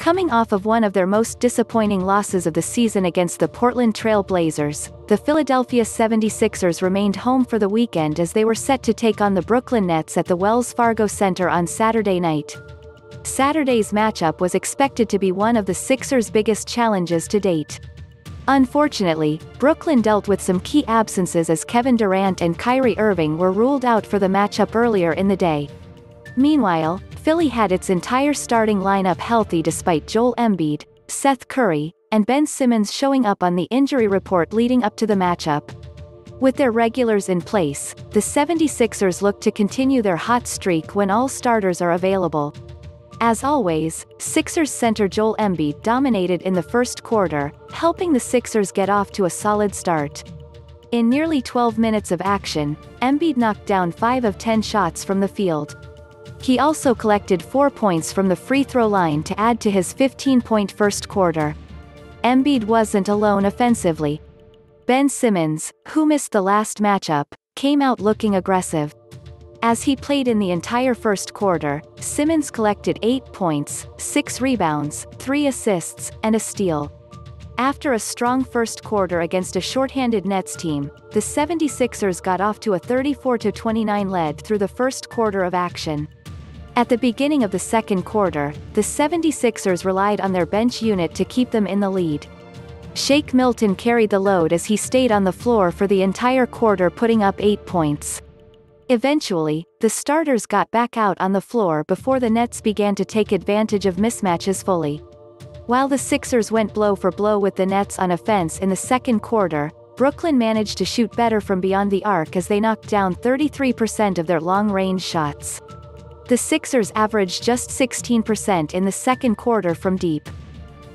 Coming off of one of their most disappointing losses of the season against the Portland Trail Blazers, the Philadelphia 76ers remained home for the weekend as they were set to take on the Brooklyn Nets at the Wells Fargo Center on Saturday night. Saturday's matchup was expected to be one of the Sixers' biggest challenges to date. Unfortunately, Brooklyn dealt with some key absences as Kevin Durant and Kyrie Irving were ruled out for the matchup earlier in the day. Meanwhile, Philly had its entire starting lineup healthy despite Joel Embiid, Seth Curry, and Ben Simmons showing up on the injury report leading up to the matchup. With their regulars in place, the 76ers look to continue their hot streak when all starters are available. As always, Sixers center Joel Embiid dominated in the first quarter, helping the Sixers get off to a solid start. In nearly 12 minutes of action, Embiid knocked down 5 of 10 shots from the field. He also collected 4 points from the free throw line to add to his 15-point first quarter. Embiid wasn't alone offensively. Ben Simmons, who missed the last matchup, came out looking aggressive. As he played in the entire first quarter, Simmons collected 8 points, 6 rebounds, 3 assists, and a steal. After a strong first quarter against a shorthanded Nets team, the 76ers got off to a 34-29 lead through the first quarter of action. At the beginning of the second quarter, the 76ers relied on their bench unit to keep them in the lead. Shake Milton carried the load as he stayed on the floor for the entire quarter, putting up 8 points. Eventually, the starters got back out on the floor before the Nets began to take advantage of mismatches fully. While the Sixers went blow for blow with the Nets on offense in the second quarter, Brooklyn managed to shoot better from beyond the arc as they knocked down 33% of their long-range shots. The Sixers averaged just 16% in the second quarter from deep.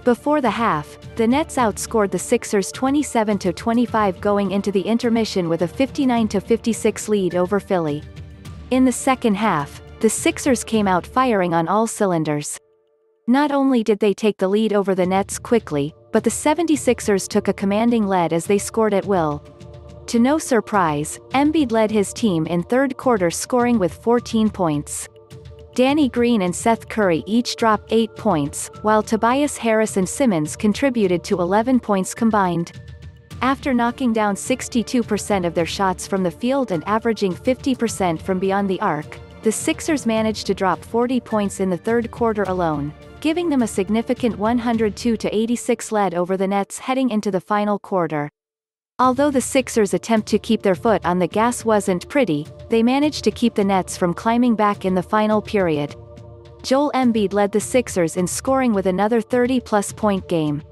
Before the half, the Nets outscored the Sixers 27-25 going into the intermission with a 59-56 lead over Philly. In the second half, the Sixers came out firing on all cylinders. Not only did they take the lead over the Nets quickly, but the 76ers took a commanding lead as they scored at will. To no surprise, Embiid led his team in third quarter scoring with 14 points. Green and Seth Curry each dropped 8 points, while Tobias Harris and Simmons contributed to 11 points combined. After knocking down 62% of their shots from the field and averaging 50% from beyond the arc, the Sixers managed to drop 40 points in the third quarter alone, giving them a significant 102-86 lead over the Nets heading into the final quarter. Although the Sixers' attempt to keep their foot on the gas wasn't pretty, they managed to keep the Nets from climbing back in the final period. Joel Embiid led the Sixers in scoring with another 30-plus point game.